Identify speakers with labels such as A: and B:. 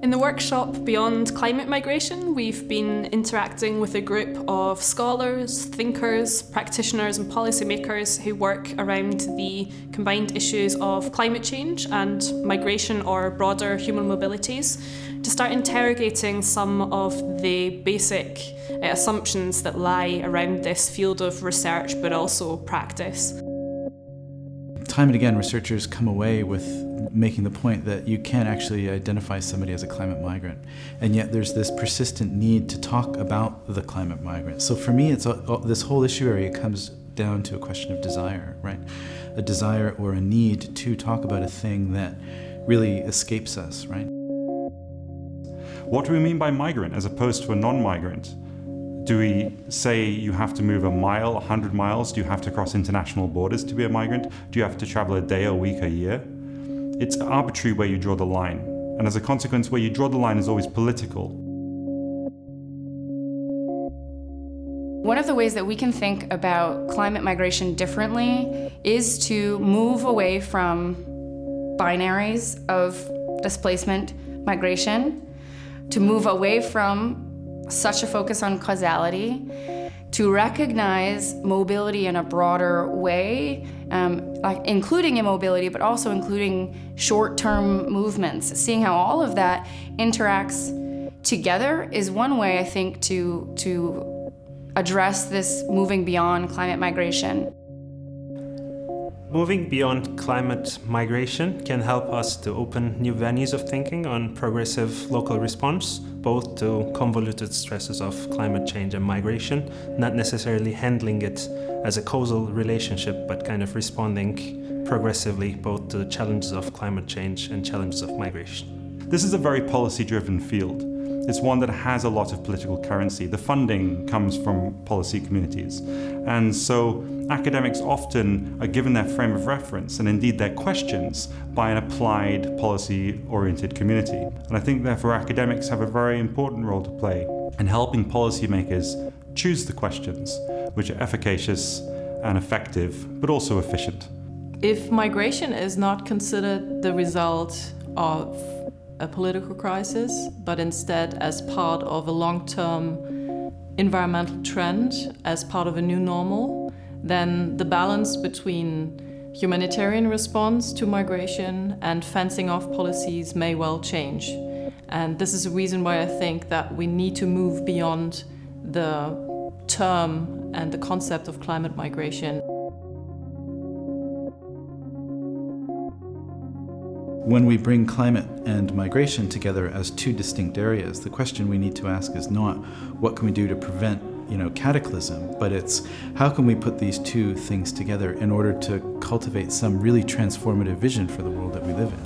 A: In the workshop Beyond Climate Migration, we've been interacting with a group of scholars, thinkers, practitioners and policymakers who work around the combined issues of climate change and migration or broader human mobilities to start interrogating some of the basic assumptions that lie around this field of research but also practice.
B: Time and again, researchers come away with making the point that you can't actually identify somebody as a climate migrant. And yet there's this persistent need to talk about the climate migrant. So for me, this whole issue area comes down to a question of desire, right? A desire or a need to talk about a thing that really escapes us, right?
C: What do we mean by migrant as opposed to a non-migrant? Do we say you have to move a mile, 100 miles? Do you have to cross international borders to be a migrant? Do you have to travel a day, a week, a year? It's arbitrary where you draw the line. And as a consequence, where you draw the line is always political.
D: One of the ways that we can think about climate migration differently is to move away from binaries of displacement migration, to move away from such a focus on causality, to recognize mobility in a broader way, including immobility, but also including short-term movements. Seeing how all of that interacts together is one way, I think, to address this moving beyond climate migration.
E: Moving beyond climate migration can help us to open new venues of thinking on progressive local response, both to convoluted stresses of climate change and migration, not necessarily handling it as a causal relationship, but kind of responding progressively both to the challenges of climate change and challenges of migration.
C: This is a very policy-driven field. It's one that has a lot of political currency. The funding comes from policy communities. And so academics often are given their frame of reference and indeed their questions by an applied policy-oriented community. And I think therefore academics have a very important role to play in helping policymakers choose the questions which are efficacious and effective, but also efficient.
F: If migration is not considered the result of a political crisis, but instead as part of a long-term environmental trend, as part of a new normal, then the balance between humanitarian response to migration and fencing off policies may well change. And this is a reason why I think that we need to move beyond the term and the concept of climate migration.
B: When we bring climate and migration together as two distinct areas, the question we need to ask is not what can we do to prevent, cataclysm, but it's how can we put these two things together in order to cultivate some really transformative vision for the world that we live in.